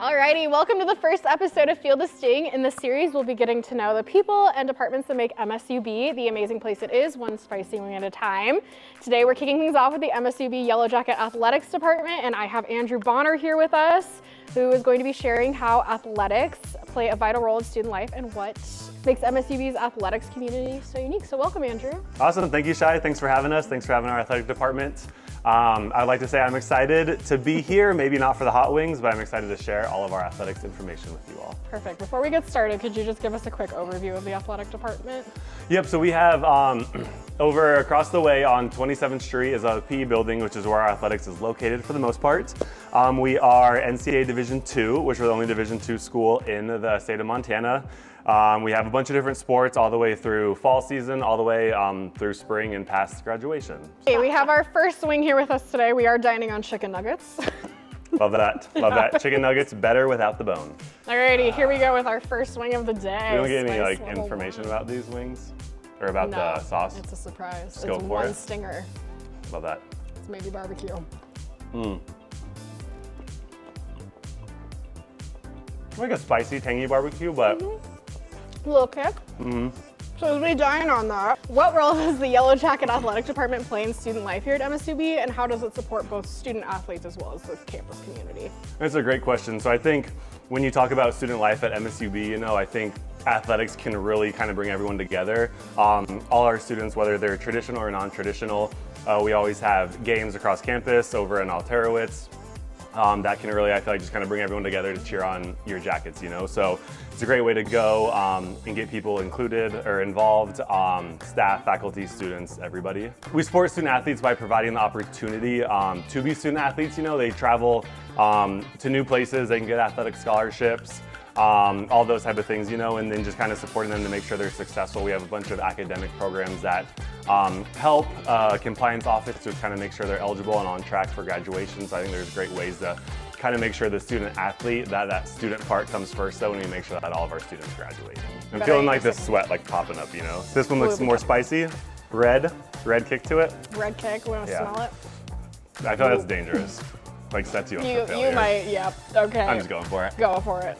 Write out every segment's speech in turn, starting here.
Alrighty, welcome to the first episode of Feel the Sting. In this series, we'll be getting to know the people and departments that make MSUB the amazing place it is, one spicy wing at a time. Today, we're kicking things off with the MSUB Yellowjacket Athletics department, and I have Andrew Bonner here with us, who is going to be sharing how athletics play a vital role in student life and what makes MSUB's athletics community so unique. So welcome, Andrew. Awesome, thank you, Shai. Thanks for having us. Thanks for having our athletic department. I'd like to say I'm excited to be here, maybe not for the hot wings, but I'm excited to share all of our athletics information with you all. Perfect. Before we get started, could you just give us a quick overview of the athletic department? Yep, so we have over across the way on 27th Street is a PE building, which is where our athletics is located for the most part. We are NCAA Division II, which we're the only Division II school in the state of Montana. We have a bunch of different sports all the way through fall season, all the way through spring and past graduation. Okay, we have our first wing here with us today. We are dining on chicken nuggets. Love that, love that. Chicken nuggets, better without the bone. Alrighty, here we go with our first wing of the day. We don't get any information about these wings? Or about the sauce? It's a surprise. Just go it's for one it. stinger. Love that. It's maybe barbecue. Like a spicy, tangy barbecue, but A little kick. So as we dine on that, what role does the Yellowjacket Athletic Department play in student life here at MSUB, and how does it support both student athletes as well as the campus community? That's a great question. So I think when you talk about student life at MSUB, I think athletics can really kind of bring everyone together. All our students, whether they're traditional or non-traditional, we always have games across campus over in Alterowitz. That can really, I feel like, just kind of bring everyone together to cheer on your jackets, So it's a great way to go and get people included or involved, staff, faculty, students, everybody. We support student athletes by providing the opportunity to be student athletes. They travel to new places, they can get athletic scholarships, all those type of things, and then just kind of supporting them to make sure they're successful. We have a bunch of academic programs that help compliance office to kind of make sure they're eligible and on track for graduation. So I think there's great ways to kind of make sure the student athlete, that student part comes first, though, and we make sure that all of our students graduate. I'm feeling like this sweat popping up, This one looks more spicy. Red kick to it. Red kick, we want to smell it? I feel that's dangerous. Sets you up for failure. You might, yep, okay. I'm just going for it. Go for it.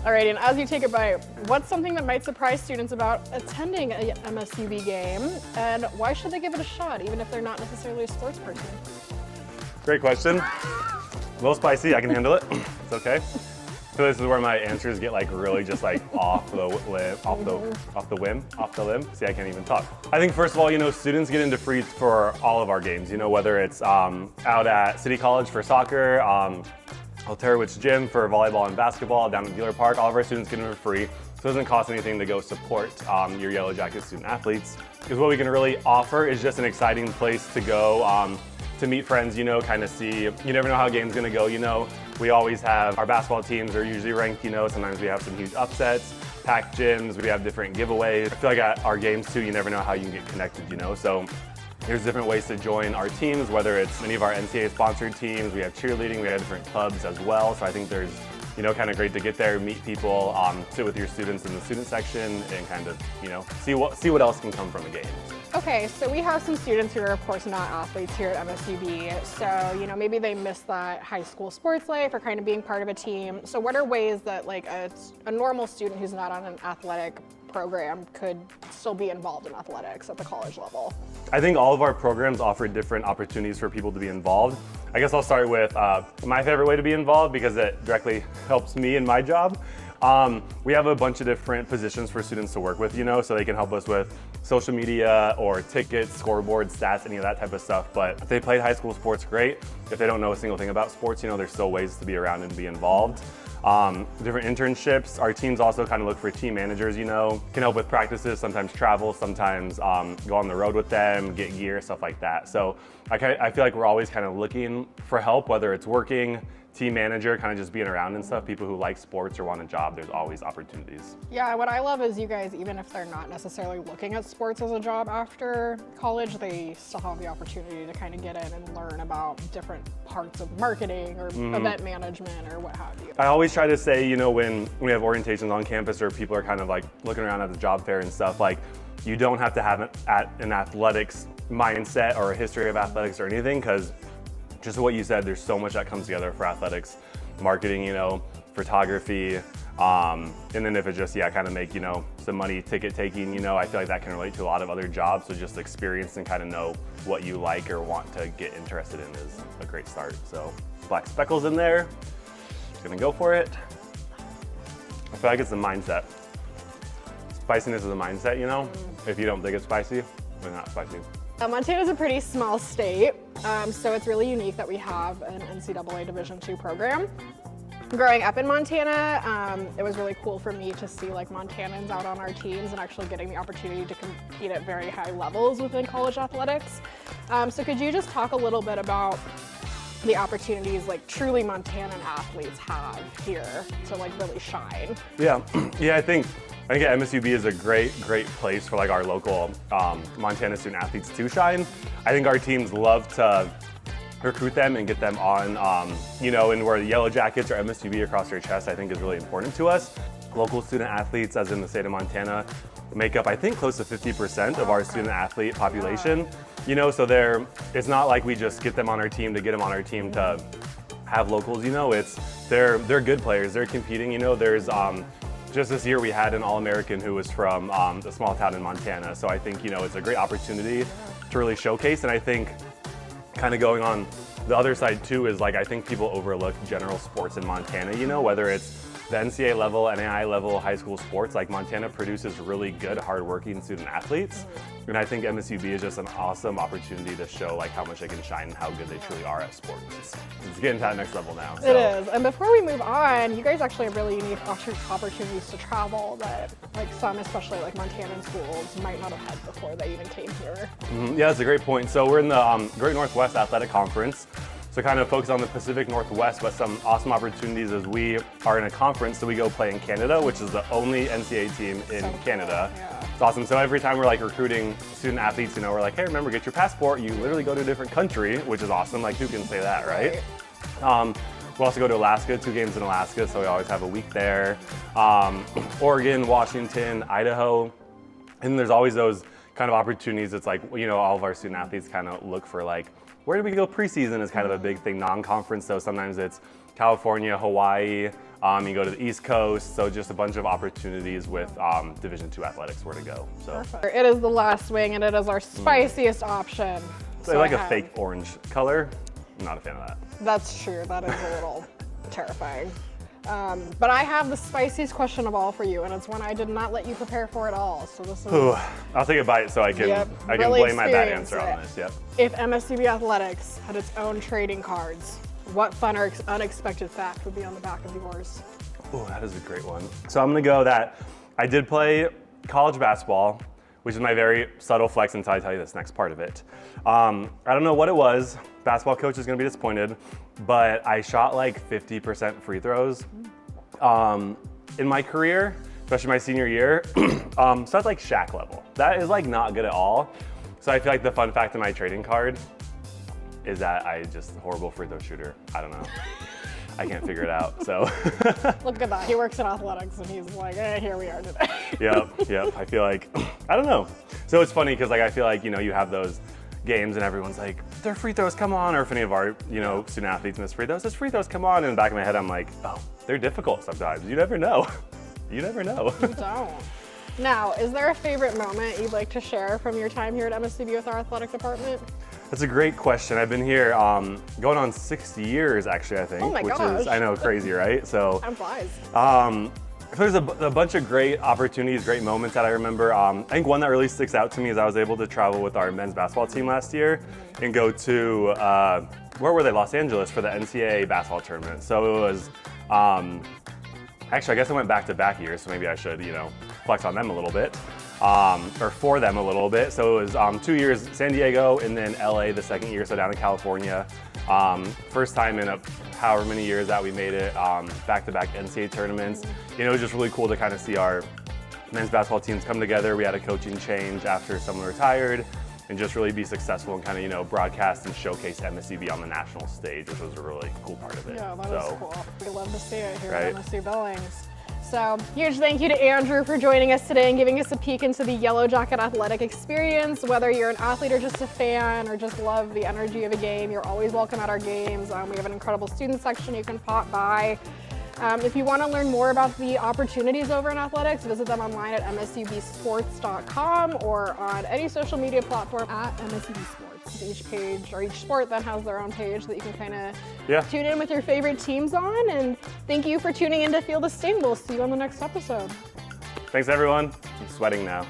Alrighty, and as you take a bite, what's something that might surprise students about attending a MSUB game, and why should they give it a shot, even if they're not necessarily a sports person? Great question. A little spicy, I can handle it. It's okay. So this is where my answers get really just off the limb. See, I can't even talk. I think first of all, students get into free for all of our games. Whether it's out at City College for soccer, Alterowitz Gym for volleyball and basketball, down at Dealer Park, all of our students get in for free. So it doesn't cost anything to go support your Yellowjacket student athletes. Because what we can really offer is just an exciting place to go to meet friends, kind of see. You never know how a game's gonna go, We always have, our basketball teams are usually ranked, sometimes we have some huge upsets, packed gyms, we have different giveaways. I feel like at our games too, you never know how you can get connected, So there's different ways to join our teams, whether it's any of our NCAA sponsored teams, we have cheerleading, we have different clubs as well. So I think there's, kind of great to get there, meet people, sit with your students in the student section and kind of, see what else can come from a game. Okay, so we have some students who are of course not athletes here at MSUB. So, maybe they miss that high school sports life or kind of being part of a team. So what are ways that a normal student who's not on an athletic program could still be involved in athletics at the college level? I think all of our programs offer different opportunities for people to be involved. I guess I'll start with my favorite way to be involved because it directly helps me in my job. We have a bunch of different positions for students to work with, so they can help us with social media or tickets, scoreboard, stats, any of that type of stuff. But if they played high school sports, great. If they don't know a single thing about sports, there's still ways to be around and be involved. Different internships. Our teams also kind of look for team managers, can help with practices, sometimes travel, sometimes go on the road with them, get gear, stuff like that. So I feel like we're always kind of looking for help, whether it's working, team manager, kind of just being around and stuff. People who like sports or want a job, there's always opportunities. Yeah, what I love is you guys, even if they're not necessarily looking at sports as a job after college, they still have the opportunity to kind of get in and learn about different parts of marketing or event management or what have you. I always try to say, when we have orientations on campus or people are kind of looking around at the job fair and stuff, you don't have to have an athletics mindset or a history of athletics or anything, because just what you said, there's so much that comes together for athletics, marketing, photography, and then if it's just, kind of make, some money ticket taking, I feel like that can relate to a lot of other jobs. So just experience and kind of know what you like or want to get interested in is a great start. So black speckles in there, gonna go for it. I feel like it's the mindset. Spiciness is a mindset, If you don't think it's spicy, then not spicy. Montana is a pretty small state, so it's really unique that we have an NCAA Division II program. Growing up in Montana, it was really cool for me to see like Montanans out on our teams and actually getting the opportunity to compete at very high levels within college athletics. So could you just talk a little bit about the opportunities like truly Montanan athletes have here to like really shine? Yeah, I think MSUB is a great place for like our local Montana student athletes to shine. I think our teams love to recruit them and get them on, and wear the Yellowjackets or MSUB across their chest, I think is really important to us. Local student athletes, as in the state of Montana, make up, I think, close to 50% of our student athlete population. So it's not like we just get them on our team to get them on our team to have locals, they're good players, they're competing, there's, just this year we had an All-American who was from a small town in Montana. So I think, it's a great opportunity to really showcase. And I think kind of going on the other side too is like, I think people overlook general sports in Montana, whether it's the NCAA level, NAI level, high school sports, like Montana produces really good, hardworking student athletes. And I think MSUB is just an awesome opportunity to show like how much they can shine and how good they truly are at sports. It's getting to that next level now. So. It is. And before we move on, you guys actually have really unique opportunities to travel that like some, especially like Montanan schools, might not have had before they even came here. Yeah, that's a great point. So we're in the Great Northwest Athletic Conference. So kind of focus on the Pacific Northwest, but some awesome opportunities as we are in a conference. So we go play in Canada, which is the only NCAA team in Canada. Yeah. It's awesome. So every time we're like recruiting student athletes, we're like, hey, remember, get your passport. You literally go to a different country, which is awesome. Like, who can say that, right? We also go to Alaska, 2 games in Alaska, so we always have a week there. Oregon, Washington, Idaho. And there's always those kind of opportunities. It's like, all of our student athletes kind of look for like, where do we go preseason is kind of a big thing, non-conference. So sometimes it's California, Hawaii, you go to the East Coast. So just a bunch of opportunities with Division II athletics where to go. So Perfect. It is the last wing and it is our spiciest option. So I like a fake orange color. I'm not a fan of that. That's true, that is a little terrifying. But I have the spiciest question of all for you, and it's one I did not let you prepare for at all. So this is. Ooh, I'll take a bite so I can really blame my bad answer on this. Yep. If MSUB Athletics had its own trading cards, what fun or unexpected fact would be on the back of yours? Oh, that is a great one. So I'm gonna go that I did play college basketball, which is my very subtle flex until I tell you this next part of it. I don't know what it was. Basketball coach is gonna be disappointed, but I shot like 50% free throws in my career, especially my senior year. So that's like Shaq level. That is like not good at all. So I feel like the fun fact in my trading card is that I just a horrible free throw shooter. I don't know. I can't figure it out, so. Look at that, he works in athletics and he's like, here we are today. Yep, I feel like, I don't know. So it's funny because like I feel like, you have those games and everyone's like, they're free throws, come on. Or if any of our, student athletes miss free throws, it's free throws, come on. In the back of my head, I'm like, oh, they're difficult sometimes. You never know. You never know. You don't. Now, is there a favorite moment you'd like to share from your time here at MSUB with our athletic department? That's a great question. I've been here going on 60 years, actually, I think. Oh my which gosh. is, I know, crazy, right? So. Time flies. There's a bunch of great opportunities, great moments that I remember. I think one that really sticks out to me is I was able to travel with our men's basketball team last year and go to, where were they? Los Angeles for the NCAA basketball tournament. So it was, actually, I guess I went back-to-back years, so maybe I should, flex on them a little bit, or for them a little bit. So it was 2 years San Diego and then LA the second year, so down in California. First time in however many years that we made it, back-to-back NCAA tournaments. It was just really cool to kind of see our men's basketball teams come together. We had a coaching change after someone retired and just really be successful and kind of, broadcast and showcase MSUB on the national stage, which was a really cool part of it. Yeah, that is cool. We love to see it here Right. at MSU Billings. So huge thank you to Andrew for joining us today and giving us a peek into the Yellowjacket athletic experience. Whether you're an athlete or just a fan or just love the energy of a game, you're always welcome at our games. We have an incredible student section you can pop by. If you want to learn more about the opportunities over in athletics, visit them online at msubsports.com or on any social media platform at MSUB Sports. Each page or each sport then has their own page that you can kind of tune in with your favorite teams on. And thank you for tuning in to Feel the Sting. We'll see you on the next episode. Thanks, everyone. I'm sweating now.